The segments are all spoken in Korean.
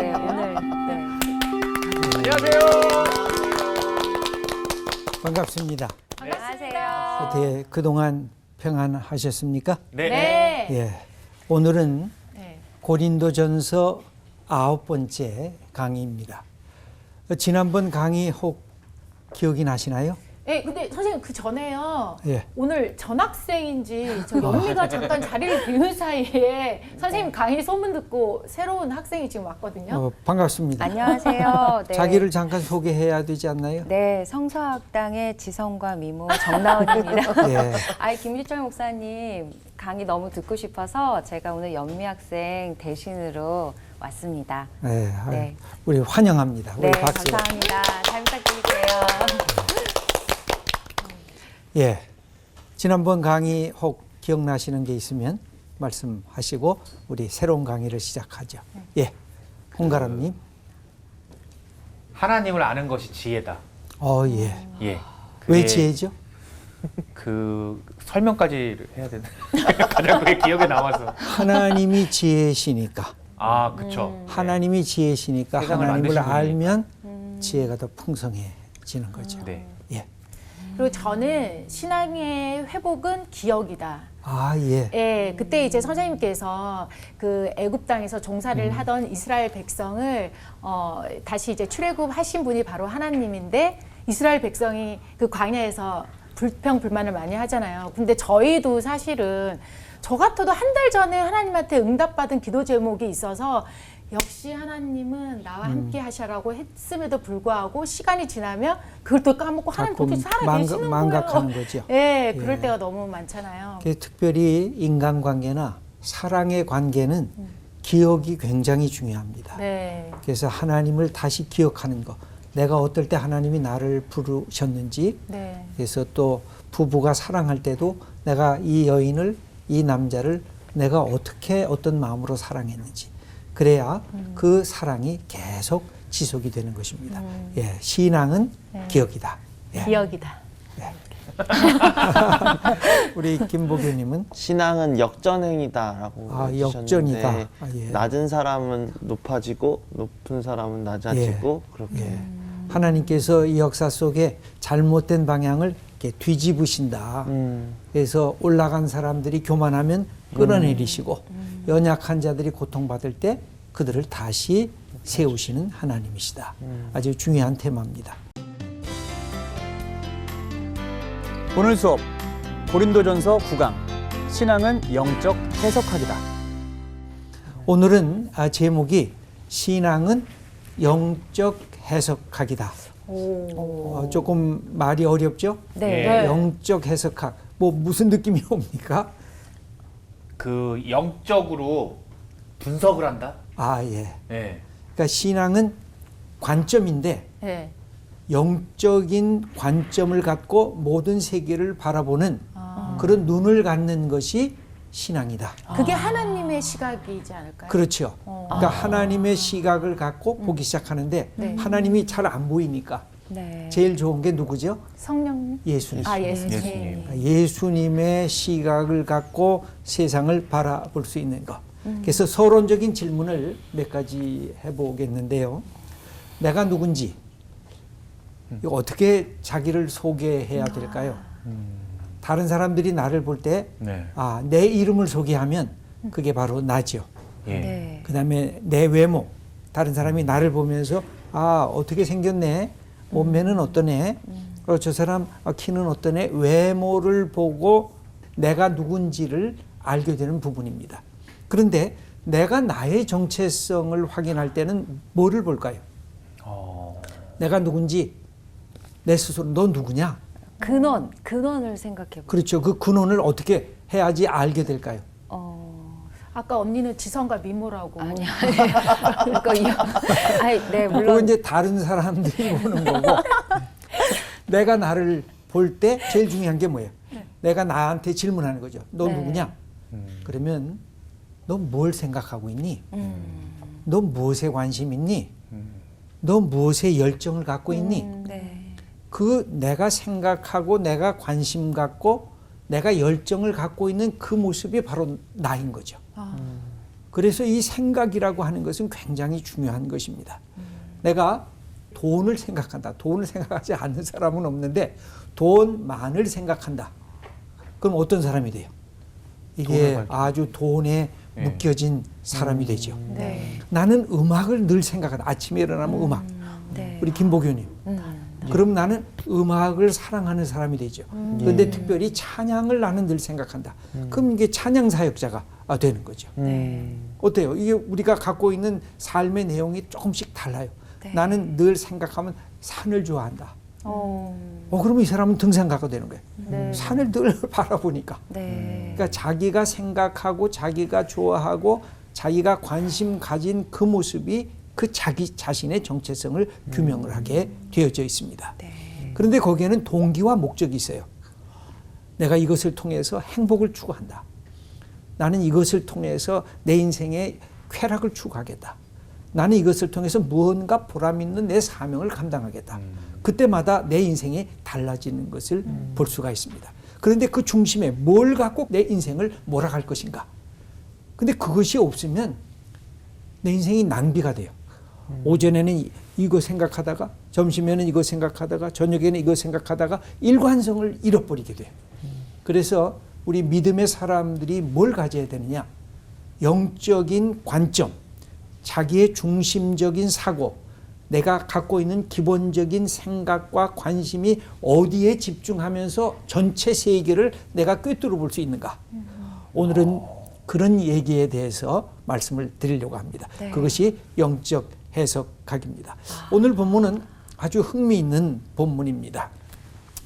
네, 오늘 안녕하세요. 반갑습니다. 안녕하세요. 어떻게 그동안 평안하셨습니까? 네. 예. 오늘은 네. 고린도전서 9번째 강의입니다. 지난번 강의 혹 기억이 나시나요? 네, 근데 선생님 그 전에요. 예. 오늘 전학생인지 저기 언니가 잠깐 자리를 비운 사이에 선생님 강의 소문 듣고 새로운 학생이 지금 왔거든요. 반갑습니다. 안녕하세요. 네. 자기를 잠깐 소개해야 되지 않나요? 네, 성서학당의 지성과 미모 정나은입니다. 예. 김유철 목사님 강의 너무 듣고 싶어서 제가 오늘 연미학생 대신으로 왔습니다. 예. 네. 우리 환영합니다. 우리 네, 박수. 감사합니다. 잘 부탁드릴게요. 예. 지난번 강의 혹 기억나시는 게 있으면 말씀하시고 우리 새로운 강의를 시작하죠. 예. 홍가람님. 하나님을 아는 것이 지혜다. 예. 예. 왜 그게 지혜죠? 그 설명까지 해야 되나? 가장 그게 기억에 남아서. 하나님이 지혜시니까. 아, 그쵸. 하나님이 지혜시니까 세상을 하나님을 만드신 알면 지혜가 더 풍성해지는 거죠. 네. 예. 그리고 저는 신앙의 회복은 기억이다. 아, 예. 예, 그때 이제 선생님께서 그 애굽 땅에서 종사를 하던 이스라엘 백성을 다시 이제 출애굽하신 분이 바로 하나님인데 이스라엘 백성이 그 광야에서 불평불만을 많이 하잖아요. 근데 저희도 사실은 저 같아도 한 달 전에 하나님한테 응답받은 기도 제목이 있어서 역시 하나님은 나와 함께 하시라고 했음에도 불구하고 시간이 지나면 그걸 또 까먹고 하나님 가끔 도대체 살아계시는 망각하는 거예요. 거죠. 예, 그럴 예. 때가 너무 많잖아요. 특별히 인간관계나 사랑의 관계는 기억이 굉장히 중요합니다. 네. 그래서 하나님을 다시 기억하는 거. 내가 어떨 때 하나님이 나를 부르셨는지, 네. 그래서 또 부부가 사랑할 때도 내가 이 여인을, 이 남자를 내가 어떻게 어떤 마음으로 사랑했는지, 그래야 그 사랑이 계속 지속이 되는 것입니다. 예, 신앙은 기억이다. 예. 기억이다. 우리 김보교님은 신앙은 역전행이다라고 해주셨는데 역전이다. 예. 낮은 사람은 높아지고 높은 사람은 낮아지고 그렇게 하나님께서 이 역사 속에 잘못된 방향을 이렇게 뒤집으신다. 그래서 올라간 사람들이 교만하면 끌어내리시고 연약한 자들이 고통받을 때 그들을 다시 세우시는 하나님이시다. 아주 중요한 테마입니다. 오늘 수업 고린도전서 9강 신앙은 영적 해석학이다. 오늘은 제목이 신앙은 영적 해석학이다. 조금 말이 어렵죠? 네. 영적 해석학. 뭐 무슨 느낌이 옵니까? 그 영적으로 분석을 한다? 아, 예. 네. 그러니까 신앙은 관점인데 네. 영적인 관점을 갖고 모든 세계를 바라보는 그런 눈을 갖는 것이 신앙이다. 그게 하나님의 시각이지 않을까요? 그렇죠. 그러니까 하나님의 시각을 갖고 보기 시작하는데 네. 하나님이 잘 안 보이니까 네. 제일 좋은 게 누구죠? 성령. 예수님. 아, 예수님. 예수님. 예수님의 시각을 갖고 세상을 바라볼 수 있는 것. 그래서 서론적인 질문을 몇 가지 해보겠는데요. 내가 누군지 이거 어떻게 자기를 소개해야 될까요? 다른 사람들이 나를 볼 때 네. 내 이름을 소개하면 그게 바로 나죠. 예. 네. 그다음에 내 외모. 다른 사람이 나를 보면서 어떻게 생겼네. 몸매는 어떠네. 저 사람 키는 어떠네. 외모를 보고 내가 누군지를 알게 되는 부분입니다. 그런데 내가 나의 정체성을 확인할 때는 뭐를 볼까요? 내가 누군지 내 스스로 너 누구냐? 근원을 생각해 보세요. 그렇죠. 그 근원을 어떻게 해야지 알게 될까요? 아까 언니는 지성과 미모라고. 아니요. 네, 그건 물론 이제 다른 사람들이 보는 거고 내가 나를 볼 때 제일 중요한 게 뭐예요? 내가 나한테 질문하는 거죠. 너 네. 누구냐? 그러면 너 뭘 생각하고 있니? 너 무엇에 관심 있니? 너 무엇에 열정을 갖고 있니? 네. 그 내가 생각하고 내가 관심 갖고 내가 열정을 갖고 있는 그 모습이 바로 나인 거죠. 그래서 이 생각이라고 하는 것은 굉장히 중요한 것입니다. 내가 돈을 생각한다. 돈을 생각하지 않는 사람은 없는데 돈만을 생각한다. 그럼 어떤 사람이 돼요? 이게 아주 돈에 묶여진 사람이 되죠. 네. 나는 음악을 늘 생각한다. 아침에 일어나면 음악. 네. 우리 김보교님. 그럼 나는 음악을 사랑하는 사람이 되죠. 그런데 특별히 찬양을 나는 늘 생각한다. 그럼 이게 찬양 사역자가 되는 거죠. 어때요? 이게 우리가 갖고 있는 삶의 내용이 조금씩 달라요. 네. 나는 늘 생각하면 산을 좋아한다. 어, 그러면 이 사람은 등산가가 되는 거예요. 네. 산을 늘 바라보니까. 네. 그러니까 자기가 생각하고 자기가 좋아하고 자기가 관심 가진 그 모습이 그 자기 자신의 정체성을 규명을 하게 되어져 있습니다. 네. 그런데 거기에는 동기와 목적이 있어요. 내가 이것을 통해서 행복을 추구한다. 나는 이것을 통해서 내 인생의 쾌락을 추구하겠다. 나는 이것을 통해서 무언가 보람 있는 내 사명을 감당하겠다. 그때마다 내 인생이 달라지는 것을 볼 수가 있습니다. 그런데 그 중심에 뭘 갖고 내 인생을 몰아갈 것인가. 근데 그것이 없으면 내 인생이 낭비가 돼요. 오전에는 이거 생각하다가 점심에는 이거 생각하다가 저녁에는 이거 생각하다가 일관성을 잃어버리게 돼요. 그래서 우리 믿음의 사람들이 뭘 가져야 되느냐? 영적인 관점, 자기의 중심적인 사고, 내가 갖고 있는 기본적인 생각과 관심이 어디에 집중하면서 전체 세계를 내가 꿰뚫어 볼 수 있는가. 오늘은 그런 얘기에 대해서 말씀을 드리려고 합니다. 네. 그것이 영적 해석학입니다. 오늘 본문은 아주 흥미있는 본문입니다.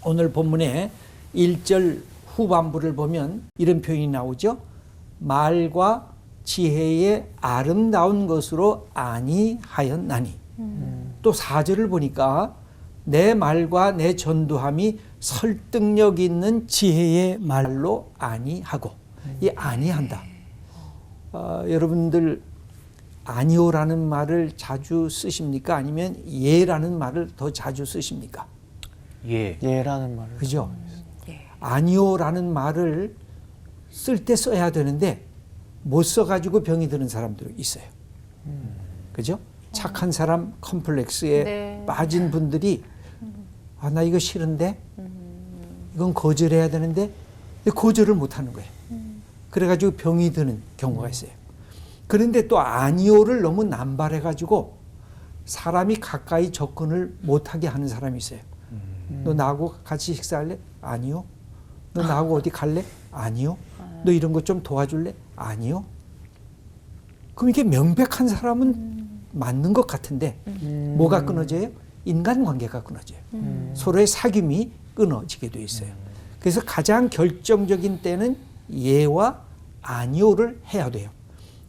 오늘 본문의 1절 후반부를 보면 이런 표현이 나오죠. 말과 지혜의 아름다운 것으로 아니하였나니. 또 4절을 보니까 내 말과 내 전도함이 설득력 있는 지혜의 말로 아니하고. 이 아니한다. 여러분들 아니오라는 말을 자주 쓰십니까? 아니면 예라는 말을 더 자주 쓰십니까? 예라는 말을. 그죠? 예. 아니오라는 말을 쓸 때 써야 되는데 못 써가지고 병이 드는 사람들이 있어요. 그죠? 착한 사람 컴플렉스에 네. 빠진 분들이 나 이거 싫은데 이건 거절해야 되는데 거절을 못하는 거예요. 그래가지고 병이 드는 경우가 있어요. 그런데 또 아니오를 너무 남발해가지고 사람이 가까이 접근을 못하게 하는 사람이 있어요. 너 나하고 같이 식사할래? 아니요. 너 나하고 어디 갈래? 아니요. 너 이런 것 좀 도와줄래? 아니요. 그럼 이게 명백한 사람은 맞는 것 같은데 뭐가 끊어져요? 인간관계가 끊어져요. 서로의 사귐이 끊어지게 돼 있어요. 그래서 가장 결정적인 때는 예와 아니오를 해야 돼요.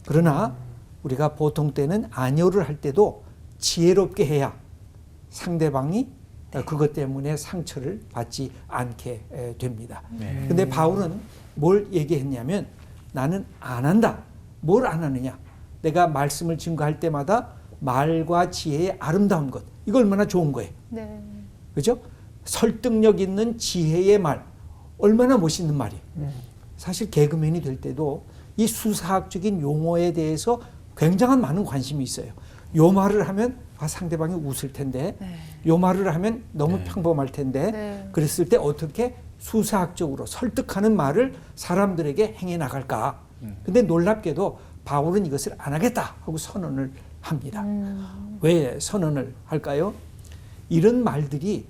그러나 우리가 보통 때는 아니오를 할 때도 지혜롭게 해야 상대방이 그것 때문에 상처를 받지 않게 됩니다. 근데 바울은 뭘 얘기했냐면 나는 안 한다. 뭘 안 하느냐? 내가 말씀을 증거할 때마다 말과 지혜의 아름다운 것. 이거 얼마나 좋은 거예요. 네. 그죠? 설득력 있는 지혜의 말. 얼마나 멋있는 말이에요. 사실 개그맨이 될 때도 이 수사학적인 용어에 대해서 굉장한 많은 관심이 있어요. 요 말을 하면 상대방이 웃을 텐데 네. 요 말을 하면 너무 평범할 텐데 네. 그랬을 때 어떻게 수사학적으로 설득하는 말을 사람들에게 행해 나갈까. 근데 놀랍게도 바울은 이것을 안 하겠다 하고 선언을 합니다. 왜 선언을 할까요? 이런 말들이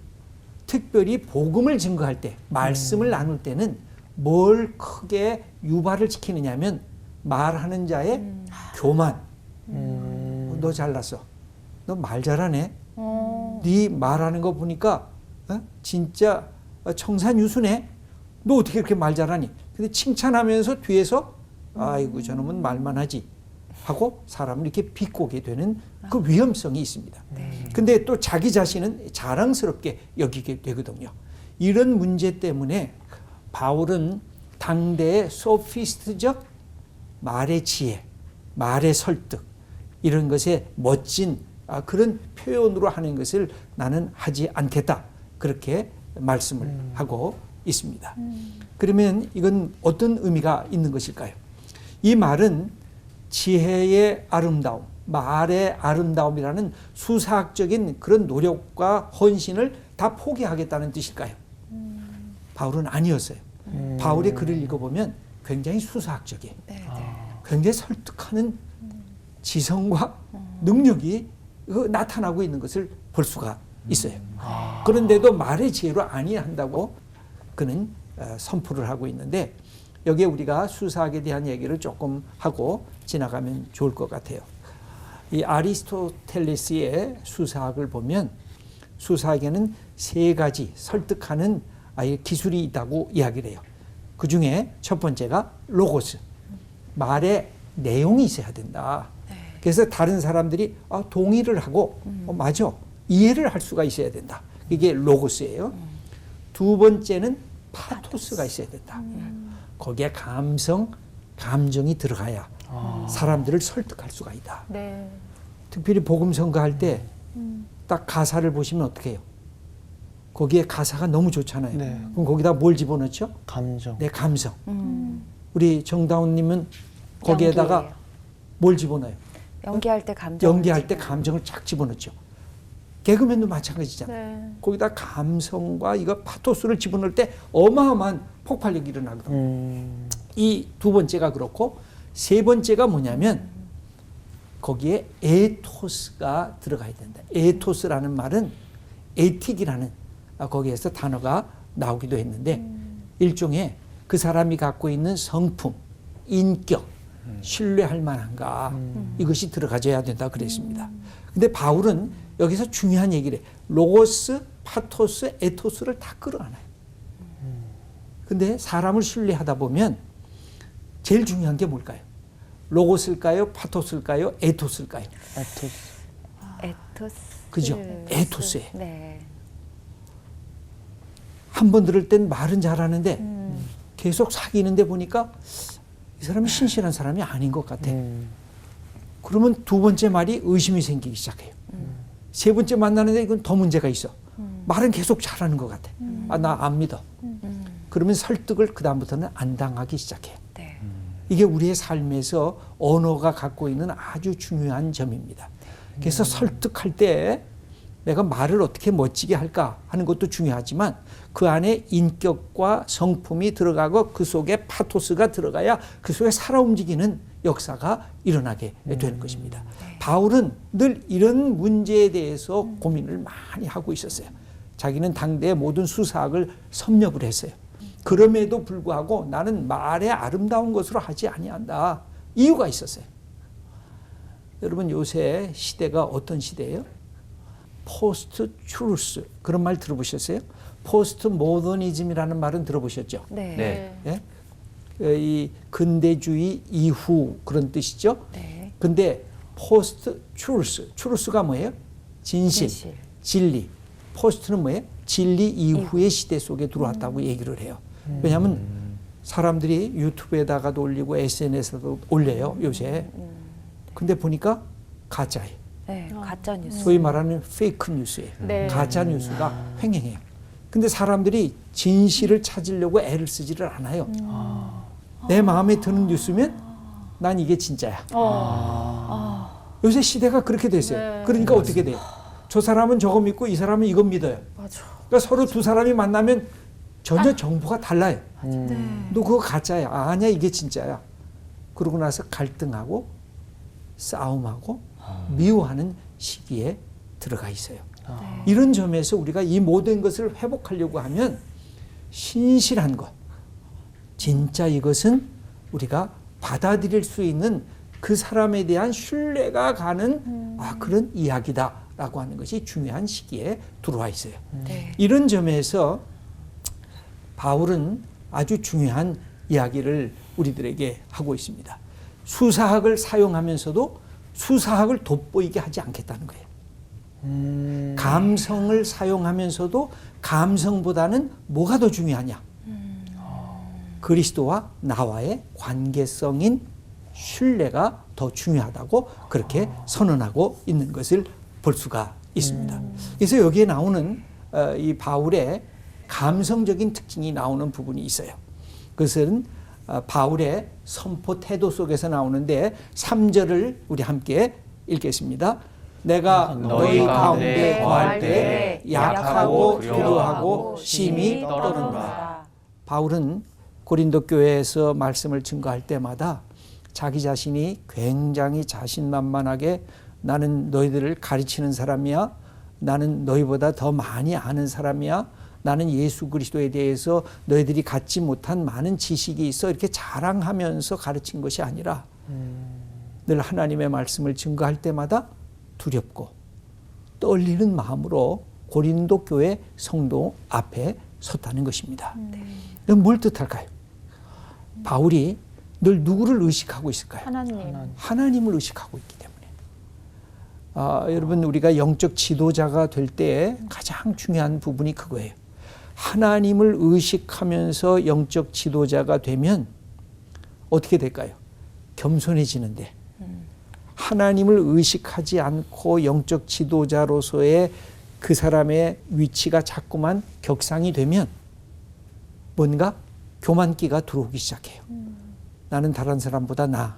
특별히 복음을 증거할 때 말씀을 나눌 때는 뭘 크게 유발을 시키느냐면 말하는 자의 교만. 너 잘났어. 너 말 잘하네. 네 말하는 거 보니까 진짜 청산유수네. 너 어떻게 그렇게 말 잘하니? 근데 칭찬하면서 뒤에서 아이고 저놈은 말만 하지 하고 사람을 이렇게 비꼬게 되는 그 위험성이 있습니다. 근데 또 자기 자신은 자랑스럽게 여기게 되거든요. 이런 문제 때문에 바울은 당대의 소피스트적 말의 지혜, 말의 설득 이런 것에 멋진 그런 표현으로 하는 것을 나는 하지 않겠다. 그렇게 말씀을 하고 있습니다. 그러면 이건 어떤 의미가 있는 것일까요? 이 말은 지혜의 아름다움, 말의 아름다움이라는 수사학적인 그런 노력과 헌신을 다 포기하겠다는 뜻일까요? 바울은 아니었어요. 바울의 글을 읽어보면 굉장히 수사학적이에요. 굉장히 설득하는 지성과 능력이 나타나고 있는 것을 볼 수가 있어요. 그런데도 말의 지혜로 아니한다고 그는 선포를 하고 있는데, 여기에 우리가 수사학에 대한 얘기를 조금 하고 지나가면 좋을 것 같아요. 이 아리스토텔레스의 수사학을 보면 수사학에는 3가지 설득하는 기술이 있다고 이야기를 해요. 그 중에 첫 번째가 로고스, 말에 내용이 있어야 된다. 그래서 다른 사람들이 동의를 하고 맞아, 이해를 할 수가 있어야 된다. 이게 로고스예요. 두 번째는 파토스가 있어야 된다. 거기에 감정이 들어가야 사람들을 설득할 수가 있다. 네. 특별히 복음 선거할 때 딱 가사를 보시면 어떻게 해요? 거기에 가사가 너무 좋잖아요. 네. 그럼 거기다 뭘 집어넣죠? 감정. 내 감성. 우리 정다운님은 거기에다가 연기예요. 뭘 집어넣어요? 연기할 때 감정. 연기할 때 감정을 쫙 집어넣죠. 개그맨도 마찬가지잖아요. 네. 거기다 감성과 이거 파토스를 집어넣을 때 어마어마한 폭발력이 일어나거든요. 이 두 번째가 그렇고, 세 번째가 뭐냐면 거기에 에토스가 들어가야 된다. 에토스라는 말은 에틱이라는 거기에서 단어가 나오기도 했는데 일종의 그 사람이 갖고 있는 성품, 인격, 신뢰할 만한가, 이것이 들어가져야 된다 그랬습니다. 근데 바울은 여기서 중요한 얘기를 해요. 로고스, 파토스, 에토스를 다 끌어안아요. 근데 사람을 신뢰하다 보면 제일 중요한 게 뭘까요? 로고스일까요? 파토스일까요? 에토스일까요? 에토스. 그죠? 에토스예요. 네. 한 번 들을 땐 말은 잘하는데 계속 사귀는데 보니까 이 사람이 신실한 사람이 아닌 것 같아. 그러면 두 번째 말이 의심이 생기기 시작해요. 세 번째 만나는데 이건 더 문제가 있어. 말은 계속 잘하는 것 같아. 나 안 믿어. 그러면 설득을 그 다음부터는 안 당하기 시작해요. 네. 이게 우리의 삶에서 언어가 갖고 있는 아주 중요한 점입니다. 그래서 설득할 때 내가 말을 어떻게 멋지게 할까 하는 것도 중요하지만 그 안에 인격과 성품이 들어가고 그 속에 파토스가 들어가야 그 속에 살아 움직이는 역사가 일어나게 되는 것입니다. 바울은 늘 이런 문제에 대해서 고민을 많이 하고 있었어요. 자기는 당대의 모든 수사학을 섭렵을 했어요. 그럼에도 불구하고 나는 말의 아름다운 것으로 하지 아니한다. 이유가 있었어요. 여러분, 요새 시대가 어떤 시대예요? 포스트 트루스, 그런 말 들어보셨어요? 포스트 모더니즘이라는 말은 들어보셨죠? 네. 네. 예? 이 근대주의 이후 그런 뜻이죠. 네. 근데 포스트 트루스가 뭐예요? 진실, 진실. 진리. 포스트는 뭐예요? 진리 이후의 시대 속에 들어왔다고 얘기를 해요. 왜냐하면 사람들이 유튜브에다가도 올리고 SNS에도 올려요, 요새. 근데 보니까 가짜예요. 네. 가짜 뉴스. 소위 말하는 페이크 뉴스예요. 네. 가짜 뉴스가 횡행해요. 근데 사람들이 진실을 찾으려고 애를 쓰지를 않아요. 내 마음에 드는 뉴스면 난 이게 진짜야. 요새 시대가 그렇게 됐어요. 네. 그러니까 어떻게 돼요? 저 사람은 저거 믿고 이 사람은 이거 믿어요. 맞아. 그러니까 서로 두 사람이 만나면 전혀 정보가 달라요. 네. 너 그거 가짜야. 아니야, 이게 진짜야. 그러고 나서 갈등하고 싸움하고 미워하는 시기에 들어가 있어요. 이런 점에서 우리가 이 모든 것을 회복하려고 하면 신실한 것, 진짜 이것은 우리가 받아들일 수 있는 그 사람에 대한 신뢰가 가는 그런 이야기다라고 하는 것이 중요한 시기에 들어와 있어요. 네. 이런 점에서 바울은 아주 중요한 이야기를 우리들에게 하고 있습니다. 수사학을 사용하면서도 수사학을 돋보이게 하지 않겠다는 거예요. 감성을 사용하면서도 감성보다는 뭐가 더 중요하냐? 그리스도와 나와의 관계성인 신뢰가 더 중요하다고 그렇게 선언하고 있는 것을 볼 수가 있습니다. 그래서 여기에 나오는 이 바울의 감성적인 특징이 나오는 부분이 있어요. 그것은 바울의 선포 태도 속에서 나오는데 3절을 우리 함께 읽겠습니다. 내가 너희 가운데 거할 때 약하고 두려워하고 심히 떠는다. 바울은 고린도 교회에서 말씀을 증거할 때마다 자기 자신이 굉장히 자신만만하게 나는 너희들을 가르치는 사람이야. 나는 너희보다 더 많이 아는 사람이야. 나는 예수 그리스도에 대해서 너희들이 갖지 못한 많은 지식이 있어. 이렇게 자랑하면서 가르친 것이 아니라 늘 하나님의 말씀을 증거할 때마다 두렵고 떨리는 마음으로 고린도 교회 성도 앞에 섰다는 것입니다. 그럼 뭘 뜻할까요? 바울이 늘 누구를 의식하고 있을까요? 하나님을 의식하고 있기 때문에. 여러분 우리가 영적 지도자가 될 때 가장 중요한 부분이 그거예요. 하나님을 의식하면서 영적 지도자가 되면 어떻게 될까요? 겸손해지는데 하나님을 의식하지 않고 영적 지도자로서의 그 사람의 위치가 자꾸만 격상이 되면 뭔가 교만기가 들어오기 시작해요. 나는 다른 사람보다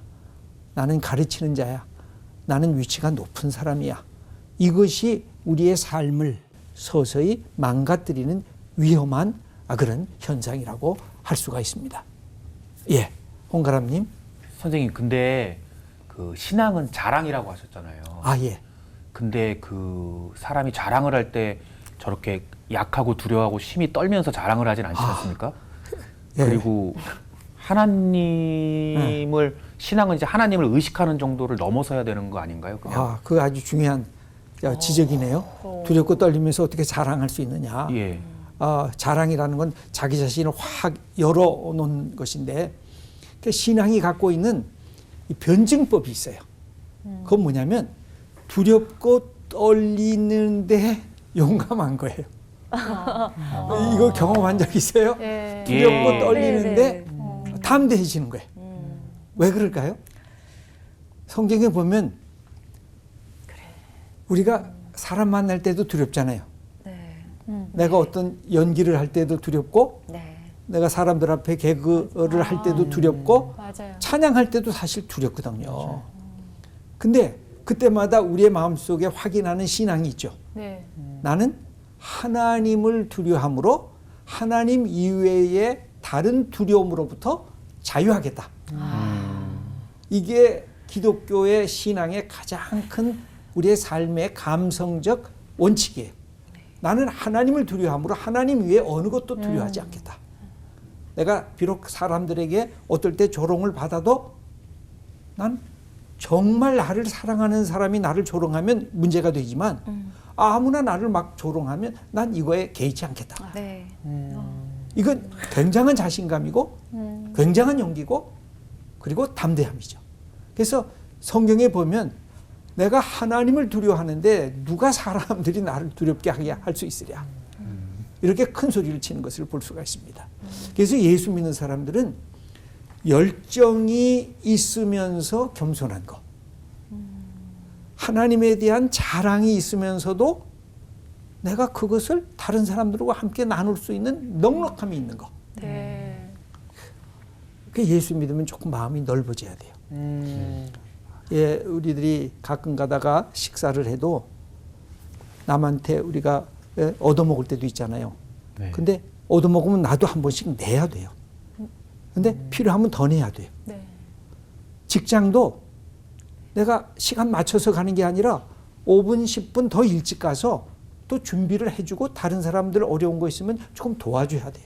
나는 가르치는 자야. 나는 위치가 높은 사람이야. 이것이 우리의 삶을 서서히 망가뜨리는 위험한 그런 현상이라고 할 수가 있습니다. 예, 홍가람님. 선생님, 근데 그 신앙은 자랑이라고 하셨잖아요. 예. 근데 그 사람이 자랑을 할 때 저렇게 약하고 두려워하고 심히 떨면서 자랑을 하진 않지 않습니까? 예. 그리고 하나님을 신앙은 이제 하나님을 의식하는 정도를 넘어서야 되는 거 아닌가요? 그냥? 그 아주 중요한 지적이네요. 두렵고 떨리면서 어떻게 자랑할 수 있느냐. 예. 자랑이라는 건 자기 자신을 확 열어놓은 것인데 그 신앙이 갖고 있는 이 변증법이 있어요. 그건 뭐냐면 두렵고 떨리는데 용감한 거예요. 이거 경험한 적 있어요? 네. 두렵고 예. 떨리는데 담대해지는 거예요. 왜 그럴까요? 성경에 보면 우리가 사람 만날 때도 두렵잖아요. 내가 어떤 연기를 할 때도 두렵고 내가 사람들 앞에 개그를 할 때도 두렵고 맞아요. 찬양할 때도 사실 두렵거든요. 근데 그때마다 우리의 마음속에 확인하는 신앙이 있죠. 네. 나는 하나님을 두려움으로 하나님 이외의 다른 두려움으로부터 자유하겠다. 이게 기독교의 신앙의 가장 큰 우리의 삶의 감성적 원칙이에요. 나는 하나님을 두려움으로 하나님 위에 어느 것도 두려워하지 않겠다. 내가 비록 사람들에게 어떨 때 조롱을 받아도 난 정말 나를 사랑하는 사람이 나를 조롱하면 문제가 되지만 아무나 나를 막 조롱하면 난 이거에 개의치 않겠다. 네. 이건 굉장한 자신감이고 굉장한 용기고 그리고 담대함이죠. 그래서 성경에 보면 내가 하나님을 두려워하는데 누가 사람들이 나를 두렵게 하게 할 수 있으랴. 이렇게 큰 소리를 치는 것을 볼 수가 있습니다. 그래서 예수 믿는 사람들은 열정이 있으면서 겸손한 것. 하나님에 대한 자랑이 있으면서도 내가 그것을 다른 사람들과 함께 나눌 수 있는 넉넉함이 있는 것. 네. 그 예수 믿으면 조금 마음이 넓어져야 돼요. 예, 우리들이 가끔 가다가 식사를 해도 남한테 우리가 얻어먹을 때도 있잖아요. 네. 근데 얻어먹으면 나도 한 번씩 내야 돼요. 근데 필요하면 더 내야 돼요. 네. 직장도 내가 시간 맞춰서 가는 게 아니라 5분, 10분 더 일찍 가서 또 준비를 해주고 다른 사람들 어려운 거 있으면 조금 도와줘야 돼요.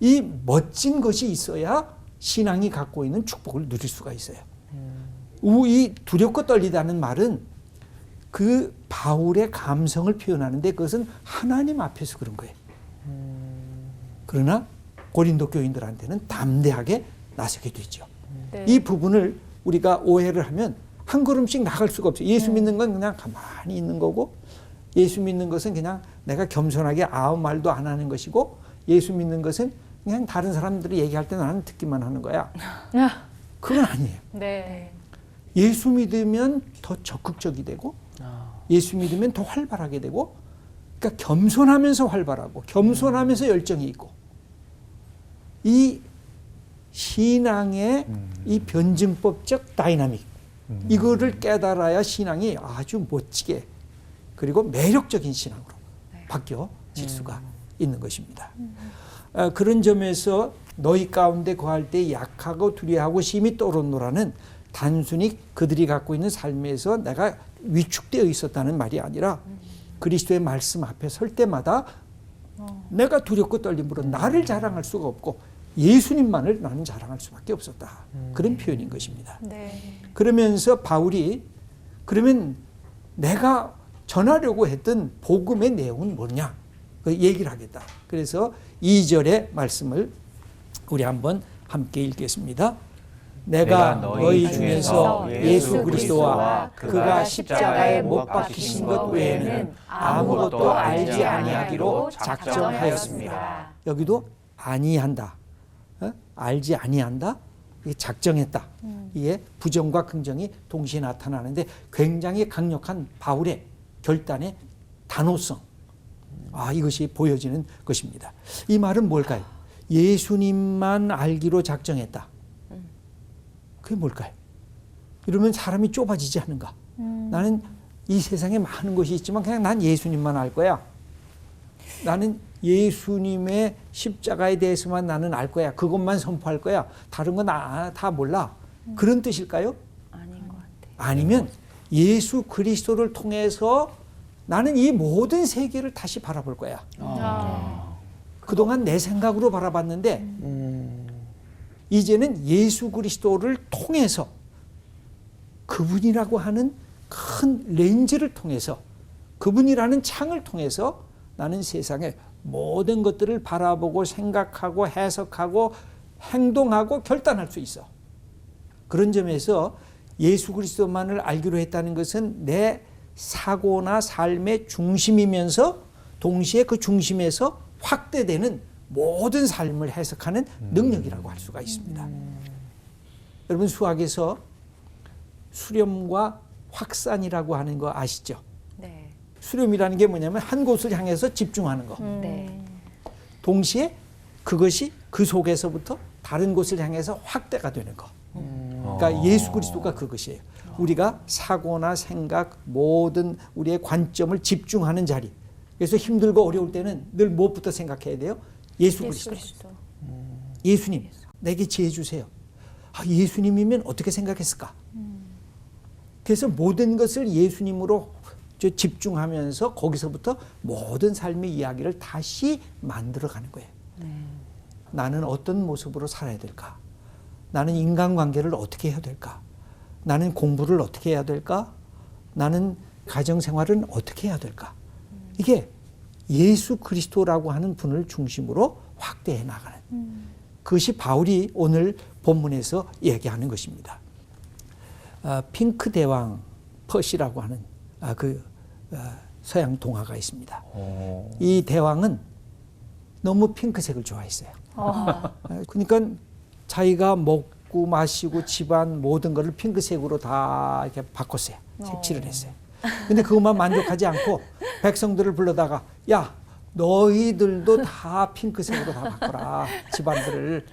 이 멋진 것이 있어야 신앙이 갖고 있는 축복을 누릴 수가 있어요. 이 두렵고 떨리다는 말은 그 바울의 감성을 표현하는데 그것은 하나님 앞에서 그런 거예요. 그러나 고린도 교인들한테는 담대하게 나서게 되죠. 네. 이 부분을 우리가 오해를 하면 한 걸음씩 나갈 수가 없어요. 예수 믿는 건 그냥 가만히 있는 거고 예수 믿는 것은 그냥 내가 겸손하게 아무 말도 안 하는 것이고 예수 믿는 것은 그냥 다른 사람들이 얘기할 때 나는 듣기만 하는 거야. 그건 아니에요. 네. 예수 믿으면 더 적극적이 되고 예수 믿으면 더 활발하게 되고 그러니까 겸손하면서 활발하고 겸손하면서 열정이 있고 이 신앙의 이 변증법적 다이나믹 이거를 깨달아야 신앙이 아주 멋지게 그리고 매력적인 신앙으로 바뀌어질 수가 있는 것입니다. 그런 점에서 너희 가운데 거할 때 약하고 두려워하고 심히 떨었노라는 단순히 그들이 갖고 있는 삶에서 내가 위축되어 있었다는 말이 아니라 그리스도의 말씀 앞에 설 때마다 내가 두렵고 떨림으로 나를 자랑할 수가 없고 예수님만을 나는 자랑할 수밖에 없었다. 그런 표현인 것입니다. 네. 그러면서 바울이 그러면 내가 전하려고 했던 복음의 내용은 뭐냐? 그 얘기를 하겠다. 그래서 2절의 말씀을 우리 한번 함께 읽겠습니다. 내가 너희 중에서 예수 그리스도와 그가 십자가에 못 박히신 것 외에는 아무것도 알지 아니하기로 작정하였습니다. 여기도 아니한다. 알지 아니한다. 이게 작정했다. 이게 부정과 긍정이 동시에 나타나는데 굉장히 강력한 바울의 결단의 단호성. 이것이 보여지는 것입니다. 이 말은 뭘까요? 예수님만 알기로 작정했다. 그게 뭘까요? 이러면 사람이 좁아지지 않는가? 나는 이 세상에 많은 것이 있지만 그냥 난 예수님만 알 거야. 나는 예수님의 십자가에 대해서만 나는 알 거야. 그것만 선포할 거야. 다른 건 다 몰라. 그런 뜻일까요? 아닌 것 같아요. 아니면 예수 그리스도를 통해서 나는 이 모든 세계를 다시 바라볼 거야. 그동안 내 생각으로 바라봤는데 이제는 예수 그리스도를 통해서 그분이라고 하는 큰 렌즈를 통해서 그분이라는 창을 통해서 나는 세상의 모든 것들을 바라보고 생각하고 해석하고 행동하고 결단할 수 있어. 그런 점에서 예수 그리스도만을 알기로 했다는 것은 내 사고나 삶의 중심이면서 동시에 그 중심에서 확대되는 모든 삶을 해석하는 능력이라고 할 수가 있습니다. 여러분 수학에서 수렴과 확산이라고 하는 거 아시죠? 네. 수렴이라는 게 뭐냐면 한 곳을 향해서 집중하는 거. 네. 동시에 그것이 그 속에서부터 다른 곳을 향해서 확대가 되는 거. 그러니까 예수 그리스도가 그것이에요. 우리가 사고나 생각 모든 우리의 관점을 집중하는 자리. 그래서 힘들고 어려울 때는 늘 무엇부터 생각해야 돼요? 예수 그리스도. 예수님, 내게 지혜 주세요. 예수님이면 어떻게 생각했을까? 그래서 모든 것을 예수님으로 집중하면서 거기서부터 모든 삶의 이야기를 다시 만들어가는 거예요. 나는 어떤 모습으로 살아야 될까? 나는 인간관계를 어떻게 해야 될까? 나는 공부를 어떻게 해야 될까? 나는 가정생활은 어떻게 해야 될까? 이게 예수 그리스도라고 하는 분을 중심으로 확대해 나가는 그것이 바울이 오늘 본문에서 얘기하는 것입니다. 핑크 대왕 퍼시라고 하는 서양 동화가 있습니다. 이 대왕은 너무 핑크색을 좋아했어요. 그러니까 자기가 먹고 마시고 집안 모든 것을 핑크색으로 다 이렇게 바꿨어요. 색칠을 했어요. 근데 그것만 만족하지 않고 백성들을 불러다가 야 너희들도 다 핑크색으로 다 바꿔라 집안들을.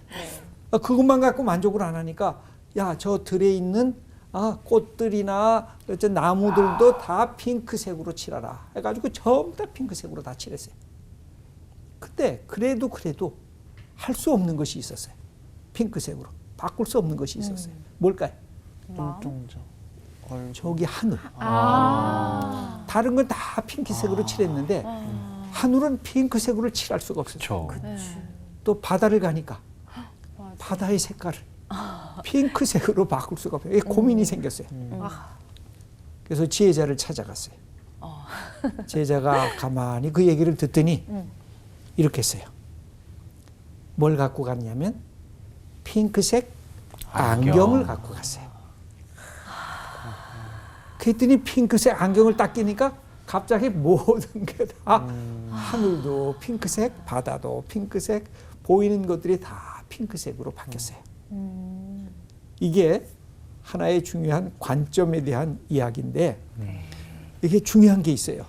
그것만 갖고 만족을 안 하니까 야 저 들에 있는 꽃들이나 나무들도 다 핑크색으로 칠하라 해가지고 전부 다 핑크색으로 다 칠했어요. 근데 그래도 할 수 없는 것이 있었어요. 핑크색으로 바꿀 수 없는 것이 있었어요. 뭘까요? 눈동자. 저기 하늘. 다른 건 다 핑크색으로 칠했는데 하늘은 핑크색으로 칠할 수가 없었어요. 또 바다를 가니까 바다의 색깔을 핑크색으로 바꿀 수가 없어요. 고민이 생겼어요. 그래서 지혜자를 찾아갔어요. 지혜자가 가만히 그 얘기를 듣더니 이렇게 했어요. 뭘 갖고 갔냐면 핑크색 안경을 갖고 갔어요. 그랬더니 핑크색 안경을 딱 끼니까 갑자기 모든 게 다 하늘도 핑크색, 바다도 핑크색, 보이는 것들이 다 핑크색으로 바뀌었어요. 이게 하나의 중요한 관점에 대한 이야기인데 이게 중요한 게 있어요.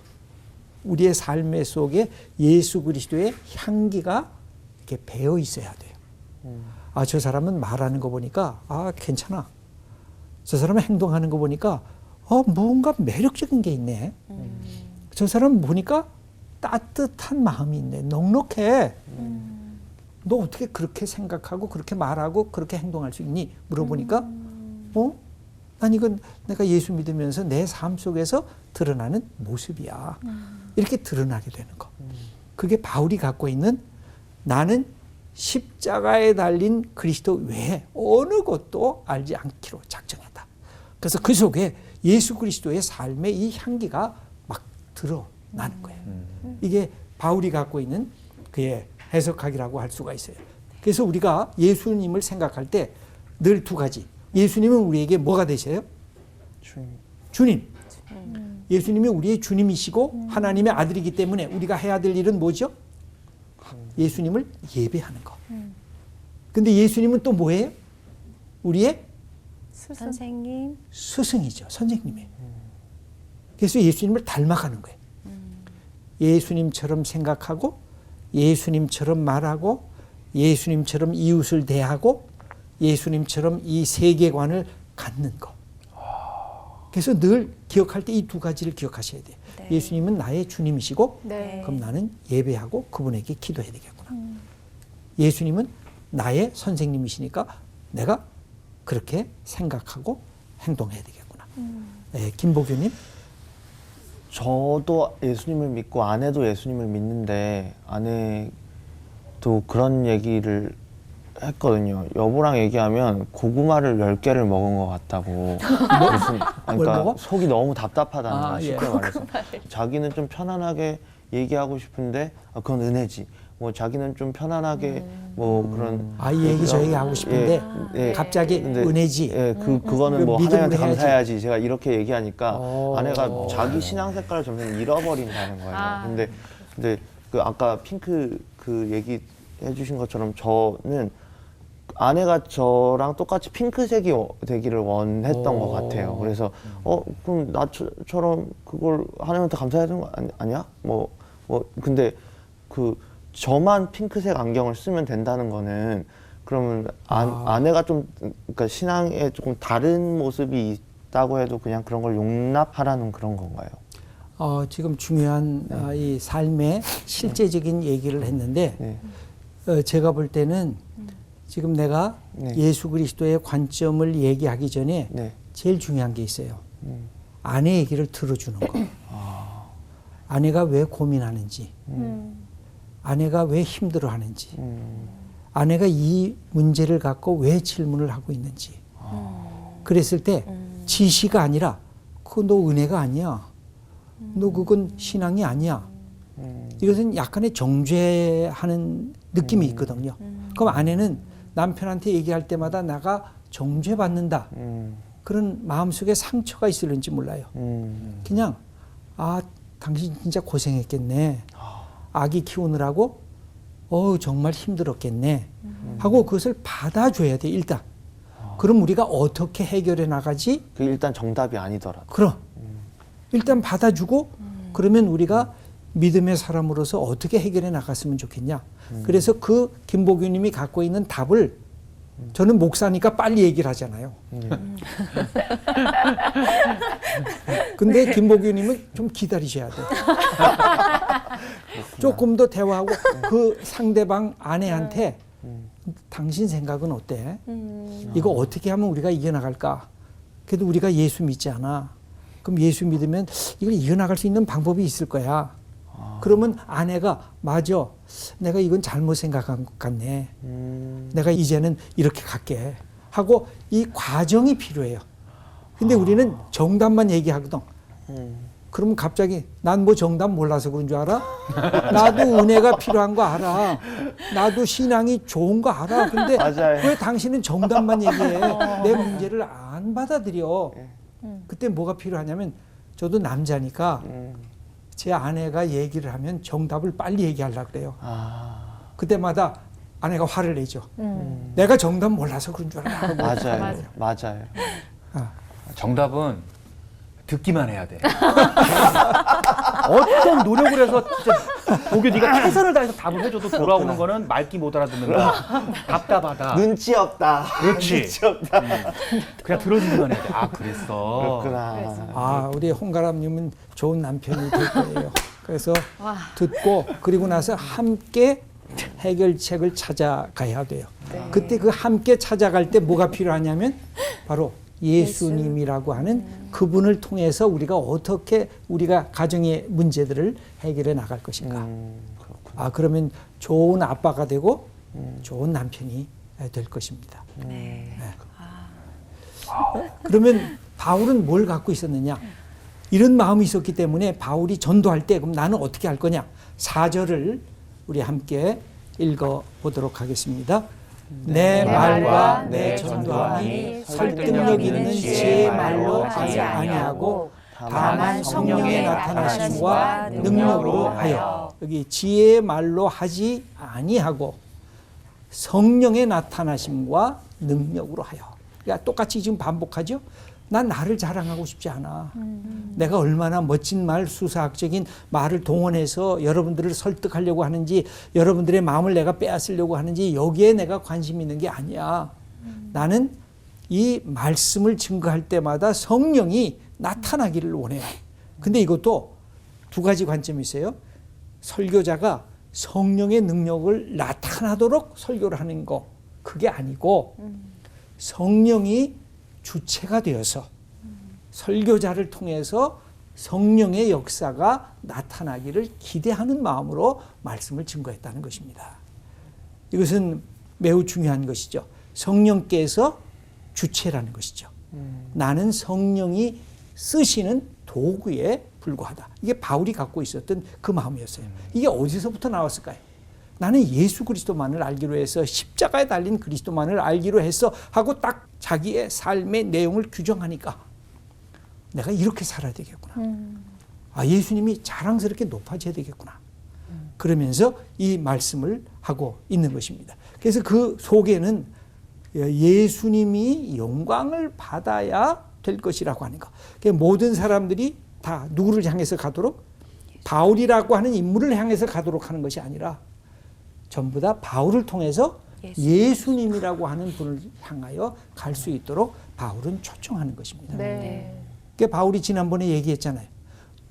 우리의 삶의 속에 예수 그리스도의 향기가 이렇게 배어 있어야 돼요. 아, 저 사람은 말하는 거 보니까 아, 괜찮아. 저 사람은 행동하는 거 보니까 뭔가 매력적인 게 있네. 저 사람 보니까 따뜻한 마음이 있네. 넉넉해. 너 어떻게 그렇게 생각하고 그렇게 말하고 그렇게 행동할 수 있니? 물어보니까 난 이건 내가 예수 믿으면서 내 삶 속에서 드러나는 모습이야. 이렇게 드러나게 되는 거. 그게 바울이 갖고 있는 나는 십자가에 달린 그리스도 외에 어느 것도 알지 않기로 작정했다. 그래서 그 속에 예수 그리스도의 삶의 이 향기가 막 드러나는 거예요. 이게 바울이 갖고 있는 그의 해석학이라고 할 수가 있어요. 그래서 우리가 예수님을 생각할 때 늘 두 가지. 예수님은 우리에게 뭐가 되세요? 주님. 예수님이 우리의 주님이시고 하나님의 아들이기 때문에 우리가 해야 될 일은 뭐죠? 예수님을 예배하는 것. 근데 예수님은 또 뭐예요? 우리의 선생님. 스승이죠. 선생님이에요. 그래서 예수님을 닮아가는 거예요. 예수님처럼 생각하고 예수님처럼 말하고 예수님처럼 이웃을 대하고 예수님처럼 이 세계관을 갖는 것. 그래서 늘 기억할 때 이 두 가지를 기억하셔야 돼요. 네. 예수님은 나의 주님이시고 네. 그럼 나는 예배하고 그분에게 기도해야 되겠구나. 예수님은 나의 선생님이시니까 내가 그렇게 생각하고 행동해야 되겠구나. 네, 김보규님. 저도 예수님을 믿고 아내도 예수님을 믿는데 아내도 그런 얘기를 했거든요. 여보랑 얘기하면 고구마를 10개를 먹은 것 같다고. 무슨, 그러니까 먹어? 속이 너무 답답하다는 거야. 쉽게 예. 말해서. 자기는 좀 편안하게 얘기하고 싶은데 그건 은혜지. 뭐 자기는 좀 편안하게 뭐 그런 이 얘기 저 얘기 하고 싶은데 예, 갑자기 근데, 은혜지. 예, 그거는 뭐 믿음으로 하나님한테 해야지. 감사해야지. 제가 이렇게 얘기하니까 아내가 자기 신앙 색깔을 점점 잃어버린다는 거예요. 근데 그 아까 핑크 그 얘기 해주신 것처럼 저는 아내가 저랑 똑같이 핑크색이 되기를 원했던 것 같아요. 그래서 그럼 나처럼 그걸 하나님한테 감사해야 되는 거 아니야? 뭐 근데 그 저만 핑크색 안경을 쓰면 된다는 거는 그러면 아내가 좀 그러니까 신앙에 조금 다른 모습이 있다고 해도 그냥 그런 걸 용납하라는 그런 건가요? 지금 중요한 이 삶의 실제적인 얘기를 했는데 네. 제가 볼 때는 지금 내가 네. 예수 그리스도의 관점을 얘기하기 전에 네. 제일 중요한 게 있어요. 아내 얘기를 들어주는 거. 아내가 왜 고민하는지, 아내가 왜 힘들어하는지, 아내가 이 문제를 갖고 왜 질문을 하고 있는지. 그랬을 때 지시가 아니라 그거 너 은혜가 아니야. 너 그건 신앙이 아니야. 이것은 약간의 정죄하는 느낌이 있거든요. 그럼 아내는 남편한테 얘기할 때마다 나가 정죄받는다. 그런 마음속에 상처가 있을는지 몰라요. 그냥 당신 진짜 고생했겠네. 아기 키우느라고 정말 힘들었겠네. 하고 그것을 받아줘야 돼 일단. 그럼 우리가 어떻게 해결해 나가지? 그 일단 정답이 아니더라도. 그럼 일단 받아주고 그러면 우리가 믿음의 사람으로서 어떻게 해결해 나갔으면 좋겠냐. 그래서 그 김보규님이 갖고 있는 답을 저는 목사니까 빨리 얘기를 하잖아요. 근데 김보규님은 좀 기다리셔야 돼요. 조금 더 대화하고 그 상대방 아내한테 당신 생각은 어때? 이거 어떻게 하면 우리가 이겨나갈까? 그래도 우리가 예수 믿지 않아. 그럼 예수 믿으면 이걸 이겨나갈 수 있는 방법이 있을 거야. 그러면 아내가 맞아. 내가 이건 잘못 생각한 것 같네. 내가 이제는 이렇게 갈게. 하고 이 과정이 필요해요. 근데 우리는 정답만 얘기하거든. 그러면 갑자기 난 뭐 정답 몰라서 그런 줄 알아? 나도 은혜가 필요한 거 알아. 나도 신앙이 좋은 거 알아. 근데 맞아요. 왜 당신은 정답만 얘기해? 내 문제를 안 받아들여. 그때 뭐가 필요하냐면 저도 남자니까 제 아내가 얘기를 하면 정답을 빨리 얘기하려고 그래요. 그때마다 아내가 화를 내죠. 내가 정답 몰라서 그런 줄 알아. 맞아요. 정답은 듣기만 해야 돼. 어떤 노력을 해서 진짜 도교 네가 최선을 다해서 답을 해줘도 돌아오는 거는 말귀 못 알아듣는다. 답답하다. 눈치 없다. 그렇지. 눈치 없다. 그냥 들어주기만 해야 돼. 아 그랬어. 그렇구나. 아, 우리 홍가람님은 좋은 남편이 될 거예요. 그래서 듣고 그리고 나서 함께 해결책을 찾아가야 돼요. 그때 그 함께 찾아갈 때 뭐가 필요하냐면 바로 예수님이라고 하는 그분을 통해서 우리가 어떻게 우리가 가정의 문제들을 해결해 나갈 것인가. 아, 그러면 좋은 아빠가 되고 좋은 남편이 될 것입니다. 네. 그러면 바울은 뭘 갖고 있었느냐? 이런 마음이 있었기 때문에 바울이 전도할 때 그럼 나는 어떻게 할 거냐? 4절을 우리 함께 읽어 보도록 하겠습니다. 내 말과 내 전도함이 설득력 있는 지혜의 말로 하지 아니하고 다만 성령의 나타나심과 능력으로 하여, 여기 지혜의 말로 하지 아니하고 성령의 나타나심과 능력으로 하여. 그러니까 똑같이 지금 반복하죠. 난 나를 자랑하고 싶지 않아. 내가 얼마나 멋진 말, 수사학적인 말을 동원해서 여러분들을 설득하려고 하는지, 여러분들의 마음을 내가 빼앗으려고 하는지 여기에 내가 관심 있는 게 아니야. 나는 이 말씀을 증거할 때마다 성령이 나타나기를 원해요. 근데 이것도 두 가지 관점이 있어요. 설교자가 성령의 능력을 나타나도록 설교를 하는 거, 그게 아니고 성령이 주체가 되어서 설교자를 통해서 성령의 역사가 나타나기를 기대하는 마음으로 말씀을 증거했다는 것입니다. 이것은 매우 중요한 것이죠. 성령께서 주체라는 것이죠. 나는 성령이 쓰시는 도구에 불과하다. 이게 바울이 갖고 있었던 그 마음이었어요. 이게 어디서부터 나왔을까요? 나는 예수 그리스도만을 알기로 해서 십자가에 달린 그리스도만을 알기로 해서 하고 딱 자기의 삶의 내용을 규정하니까 내가 이렇게 살아야 되겠구나. 아, 예수님이 자랑스럽게 높아져야 되겠구나. 그러면서 이 말씀을 하고 있는 것입니다. 그래서 그 속에는 예수님이 영광을 받아야 될 것이라고 하는 거. 그러니까 모든 사람들이 다 누구를 향해서 가도록? 바울이라고 하는 인물을 향해서 가도록 하는 것이 아니라 전부 다 바울을 통해서 예수님이라고 하는 분을 향하여 갈 수 있도록 바울은 초청하는 것입니다. 네. 그러니까 바울이 지난번에 얘기했잖아요.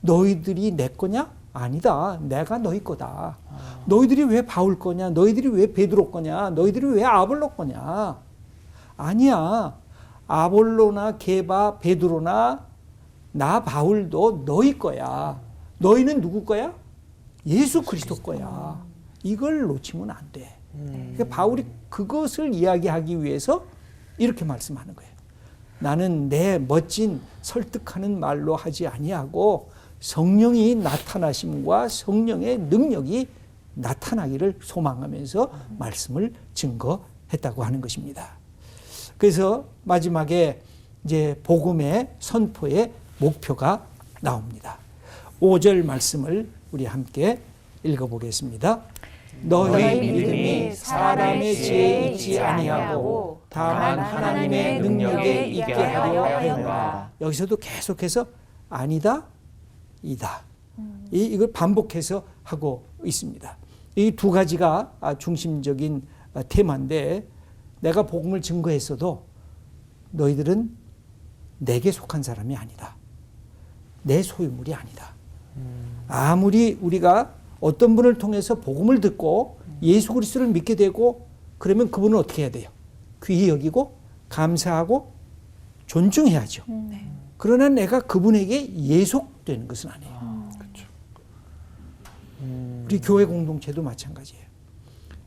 너희들이 내 거냐? 아니다. 내가 너희 거다. 너희들이 왜 바울 거냐? 너희들이 왜 베드로 거냐? 너희들이 왜 아볼로 거냐? 아니야. 아볼로나 게바, 베드로나 나 바울도 너희 거야. 너희는 누구 거야? 예수 그리스도 거야. 이걸 놓치면 안 돼. 그러니까 바울이 그것을 이야기하기 위해서 이렇게 말씀하는 거예요. 나는 내 멋진 설득하는 말로 하지 아니하고 성령이 나타나심과 성령의 능력이 나타나기를 소망하면서 말씀을 증거했다고 하는 것입니다. 그래서 마지막에 이제 복음의 선포의 목표가 나옵니다. 5절 말씀을 우리 함께 읽어보겠습니다. 너희 믿음이 사람의 지혜에 있지 아니하고 다만 하나님의 능력에 있게 하려 하였노라. 여기서도 계속해서 아니다, 이다. 이걸 반복해서 하고 있습니다. 이 두 가지가 중심적인 테마인데 내가 복음을 증거했어도 너희들은 내게 속한 사람이 아니다. 내 소유물이 아니다. 아무리 우리가 어떤 분을 통해서 복음을 듣고 예수 그리스도를 믿게 되고 그러면 그분은 어떻게 해야 돼요? 귀히 여기고 감사하고 존중해야죠. 그러나 내가 그분에게 예속되는 것은 아니에요. 그렇죠. 우리 교회 공동체도 마찬가지예요.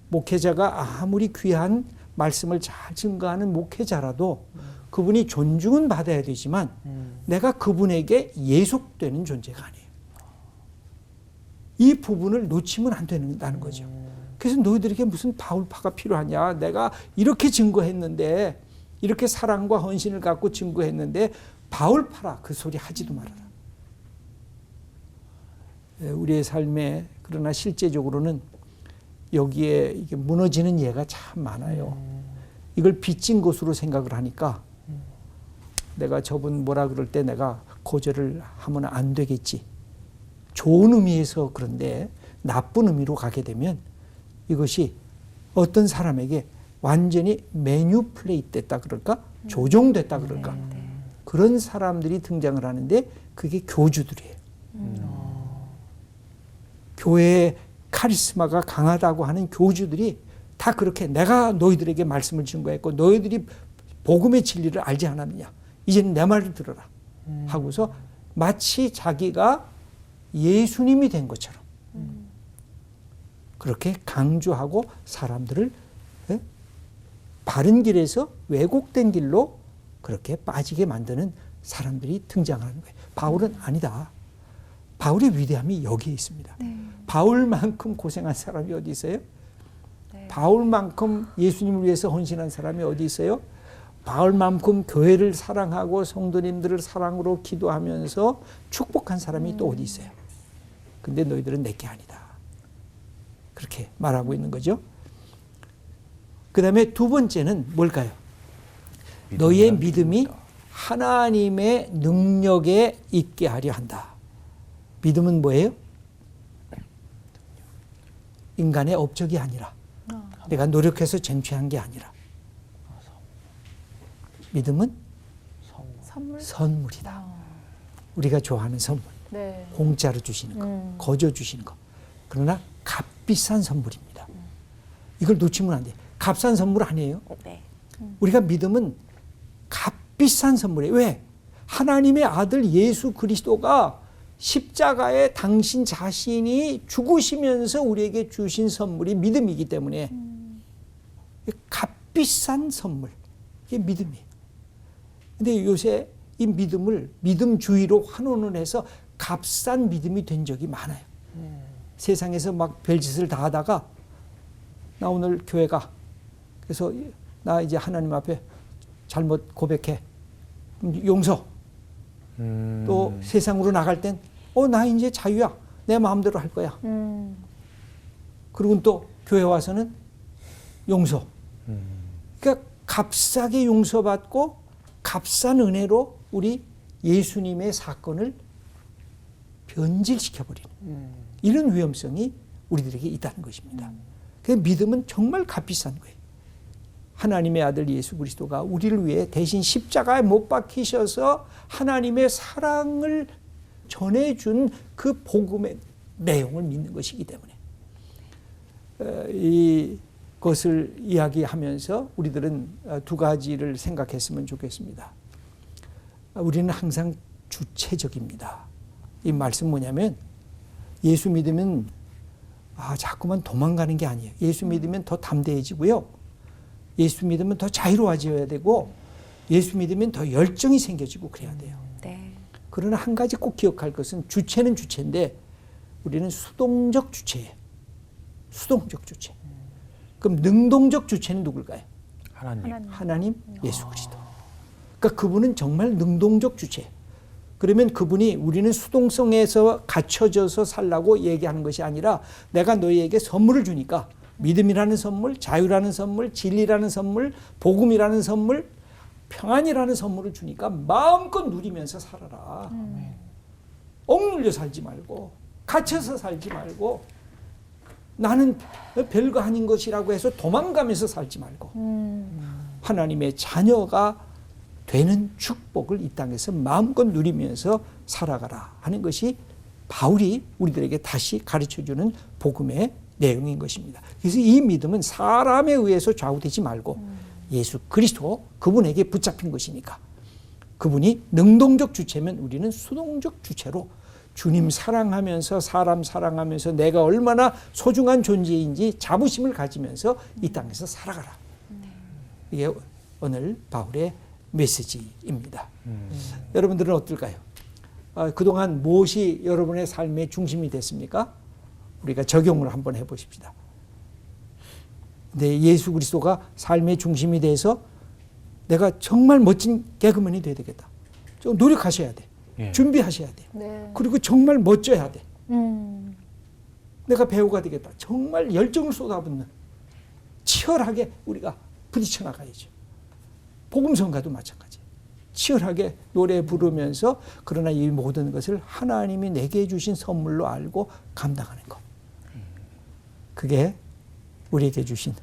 목회자가 아무리 귀한 말씀을 잘 증거하는 목회자라도 그분이 존중은 받아야 되지만 내가 그분에게 예속되는 존재가 아니에요. 이 부분을 놓치면 안 된다는 거죠. 그래서 너희들에게 무슨 바울파가 필요하냐? 내가 이렇게 증거했는데, 이렇게 사랑과 헌신을 갖고 증거했는데 바울파라 그 소리 하지도 말아라. 우리의 삶에 그러나 실제적으로는 여기에 이게 무너지는 예가 참 많아요. 이걸 빚진 것으로 생각을 하니까 내가 저분 뭐라 그럴 때 내가 거절을 하면 안 되겠지. 좋은 의미에서 그런데 나쁜 의미로 가게 되면 이것이 어떤 사람에게 완전히 매뉴플레이트 됐다 그럴까? 조종됐다 그럴까? 그런 사람들이 등장을 하는데 그게 교주들이에요. 교회의 카리스마가 강하다고 하는 교주들이 다 그렇게 내가 너희들에게 말씀을 증거했고 너희들이 복음의 진리를 알지 않았느냐. 이제는 내 말을 들어라. 하고서 마치 자기가 예수님이 된 것처럼 그렇게 강조하고 사람들을 바른 길에서 왜곡된 길로 그렇게 빠지게 만드는 사람들이 등장하는 거예요. 바울은 아니다. 바울의 위대함이 여기에 있습니다. 바울만큼 고생한 사람이 어디 있어요? 바울만큼 예수님을 위해서 헌신한 사람이 어디 있어요? 바울만큼 교회를 사랑하고 성도님들을 사랑으로 기도하면서 축복한 사람이 또 어디 있어요? 근데 너희들은 내게 아니다. 그렇게 말하고 있는 거죠. 그 다음에 두 번째는 뭘까요? 너희의 믿음이 하나님의 능력에 있게 하려 한다. 믿음은 뭐예요? 인간의 업적이 아니라 내가 노력해서 쟁취한 게 아니라 믿음은 선물이다. 우리가 좋아하는 선물. 네. 공짜로 주시는 거, 거저 주시는 거. 그러나 값비싼 선물입니다. 이걸 놓치면 안 돼. 값싼 선물 아니에요. 네. 우리가 믿음은 값비싼 선물이에요. 왜? 하나님의 아들 예수 그리스도가 십자가에 당신 자신이 죽으시면서 우리에게 주신 선물이 믿음이기 때문에 값비싼 선물. 이게 믿음이에요. 근데 요새 이 믿음을 믿음주의로 환원을 해서 값싼 믿음이 된 적이 많아요. 세상에서 막 별짓을 다 하다가 나 오늘 교회 가. 그래서 나 이제 하나님 앞에 잘못 고백해. 용서. 또 세상으로 나갈 땐 나 이제 자유야. 내 마음대로 할 거야. 그리고 또 교회 와서는 용서. 그러니까 값싸게 용서받고 값싼 은혜로 우리 예수님의 사건을 변질시켜버리는 이런 위험성이 우리들에게 있다는 것입니다. 그래서 믿음은 정말 값비싼 거예요. 하나님의 아들 예수 그리스도가 우리를 위해 대신 십자가에 못 박히셔서 하나님의 사랑을 전해준 그 복음의 내용을 믿는 것이기 때문에 이것을 이야기하면서 우리들은 두 가지를 생각했으면 좋겠습니다. 우리는 항상 주체적입니다. 이 말씀 뭐냐면 예수 믿으면 자꾸만 도망가는 게 아니에요. 예수 믿으면 더 담대해지고요. 예수 믿으면 더 자유로워져야 되고 예수 믿으면 더 열정이 생겨지고 그래야 돼요. 네. 그러나 한 가지 꼭 기억할 것은 주체는 주체인데 우리는 수동적 주체예요. 수동적 주체. 그럼 능동적 주체는 누굴까요? 하나님 예수 그리스도. 그러니까 그분은 정말 능동적 주체예요. 그러면 그분이 우리는 수동성에서 갖춰져서 살라고 얘기하는 것이 아니라 내가 너희에게 선물을 주니까 믿음이라는 선물, 자유라는 선물, 진리라는 선물, 복음이라는 선물, 평안이라는 선물을 주니까 마음껏 누리면서 살아라. 억눌려 살지 말고 갇혀서 살지 말고 나는 별거 아닌 것이라고 해서 도망가면서 살지 말고 하나님의 자녀가 되는 축복을 이 땅에서 마음껏 누리면서 살아가라 하는 것이 바울이 우리들에게 다시 가르쳐주는 복음의 내용인 것입니다. 그래서 이 믿음은 사람에 의해서 좌우되지 말고 예수 그리스도 그분에게 붙잡힌 것이니까 그분이 능동적 주체면 우리는 수동적 주체로 주님 사랑하면서 사람 사랑하면서 내가 얼마나 소중한 존재인지 자부심을 가지면서 이 땅에서 살아가라. 이게 오늘 바울의 메시지입니다. 여러분들은 어떨까요? 그동안 무엇이 여러분의 삶의 중심이 됐습니까? 우리가 적용을 한번 해보십시다. 근데 예수 그리스도가 삶의 중심이 돼서 내가 정말 멋진 개그맨이 돼야 되겠다. 좀 노력하셔야 돼. 예. 준비하셔야 돼. 네. 그리고 정말 멋져야 돼. 내가 배우가 되겠다. 정말 열정을 쏟아붓는 치열하게 우리가 부딪혀 나가야죠. 복음성가도 마찬가지. 치열하게 노래 부르면서 그러나 이 모든 것을 하나님이 내게 주신 선물로 알고 감당하는 것. 그게 우리에게 주신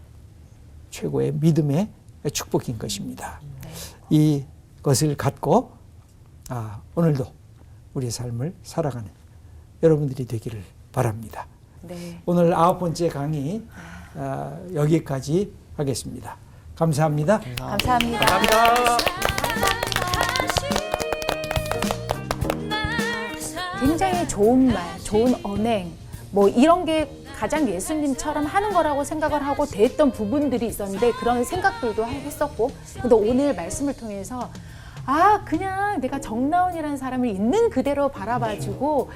최고의 믿음의 축복인 것입니다. 이것을 갖고 오늘도 우리의 삶을 살아가는 여러분들이 되기를 바랍니다. 네. 오늘 9번째 강의 여기까지 하겠습니다. 감사합니다. 감사합니다. 굉장히 좋은 말, 좋은 언행, 뭐 이런 게 가장 예수님처럼 하는 거라고 생각을 하고 대했던 부분들이 있었는데 그런 생각들도 했었고, 근데 오늘 말씀을 통해서 그냥 내가 정나은이라는 사람을 있는 그대로 바라봐주고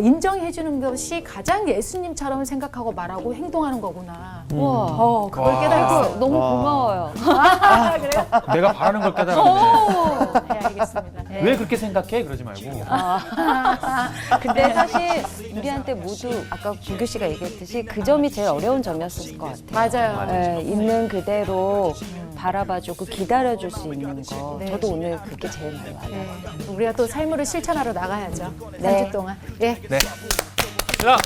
인정해 주는 것이 가장 예수님처럼 생각하고 말하고 행동하는 거구나. 우와. 그걸 깨달았어요. 너무 고마워요. 그래요? 내가 바라는 걸 깨달았네. 네, 알겠습니다. 네. 왜 그렇게 생각해? 그러지 말고. 근데 사실 우리한테 모두 아까 불교 씨가 얘기했듯이 그 점이 제일 어려운 점이었을 것 같아요. 맞아요. 네, 있는 그대로 바라봐주고 기다려줄 수 있는 거. 네. 저도 오늘 그게 제일 많이 와요. 네. 우리가 또 삶으로 실천하러 나가야죠. 네. 3주 동안. 예. 네. 자,